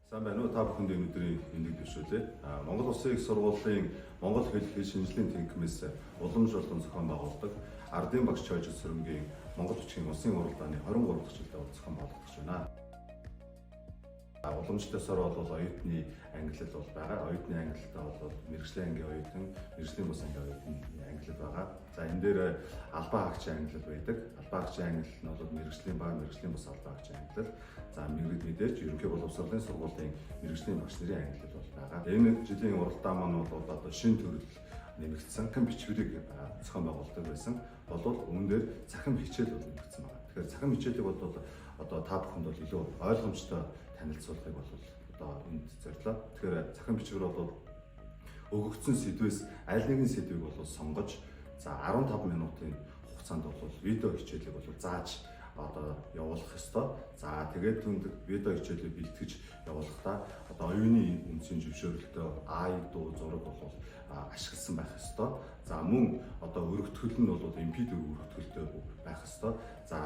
Сайн байна уу? Та бүхэнд өнөөдрийн энийг дэвшүүлээ. Монгол Улсын их сургуулийн Монгол хэл шинжилгээний тэнхимээс уламж болон зохион байгуулдаг Ардын багш Чойж Сүрэнгийн Монгол бичгийн улсын уралдааны 23 дахь жилдээ зохион байгуулагдаж байна. Уламжлалсаар бол оюутны ангилал бол байгаа. Оюутны ангилалтаа бол мэрэгжлийн ангийн оюутан, мэрэгжлийн бус ангийн оюутны ангилал байгаа. За энэ дээр албан хаагчийн ангилал байдаг. Албан хаагчийн ангилал нь бол мэрэгжлийн ба мэрэгжлийн бус албан хаагчийн ангилал. За мэдээж ерөнхий боловсролын сургуулийн мэрэгжлийн багш нарын ангилал бол байгаа. Энэ жилийн уралдаан маань бол одоо шинэ төрөл нэмэгдсэн бичвэрийг зохион байгуулдаг байсан. Болвол өмнө дээр цахим хичээл бол нэмэгдсэн байна. Тэгэхээр цахим хичээлийг бол одоо та бүхэнд бол илүү ойлгомжтой танилцуулахыг бол одоо энд зорилоо. Тэгэхээр цахим бичвэр бол өгөгдсөн сэдвээс аль нэгэн сэдвийг бол сонгож за 15 минутын хугацаанд бол видео хичээлийг бол зааж одоо явуулах ёстой. За тэгээд түнд видео хичээлийг бэлтгэж явуулахдаа одоо оюуны үндсийн зөвшөөрөлтөй дуу зураг бол ашигласан байх ёстой. За мөн одоо өргөтгөл нь бол MP4 өргөтгөлтэй байх ёстой. За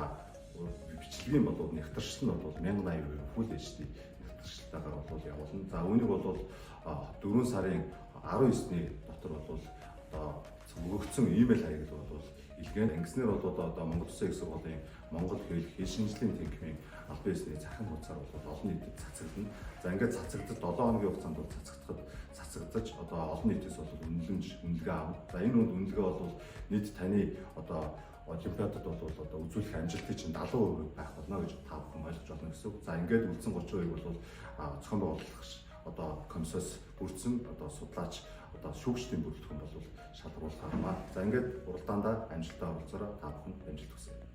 бичлэгийн бол нэгтаршил нь бол 1080 Full HD нэгтаршилтайгаар бол явуулна. За үүнийг бол 4 сарын 19-ний дотор бол одоо өгөгдсөн имэйл хаягдал бол илгээн ангиснаар бол одоо Монгол Улсын их сургуулийн Монгол хэл шинжилгээний тэнхимийн албан ёсны цахим хуудасаар бол олон нийтэд цацагдана. За ингээд цацагдаж 7 хоногийн хугацаанд бол цацагдаж одоо олон нийтээс бол үнэлгээ авна. За энэ үнэлгээ бол нийт таны одоо олимпиадад бол одоо үзүүлэх амжилтыг чинь 70% байх болно гэж та бүхэн ойлгож байна гэсэн үг. За ингээд үлдсэн 30% бол зохион байгуулах одоо комиссоос бүрдсэн одоо судлаач одоо шүүгчдийн бүрэлдэхүүн бол шалгаруулах арга. За ингээд уралдаандаа амжилттай оролцоороо та бүхэнд амжилт хүсье.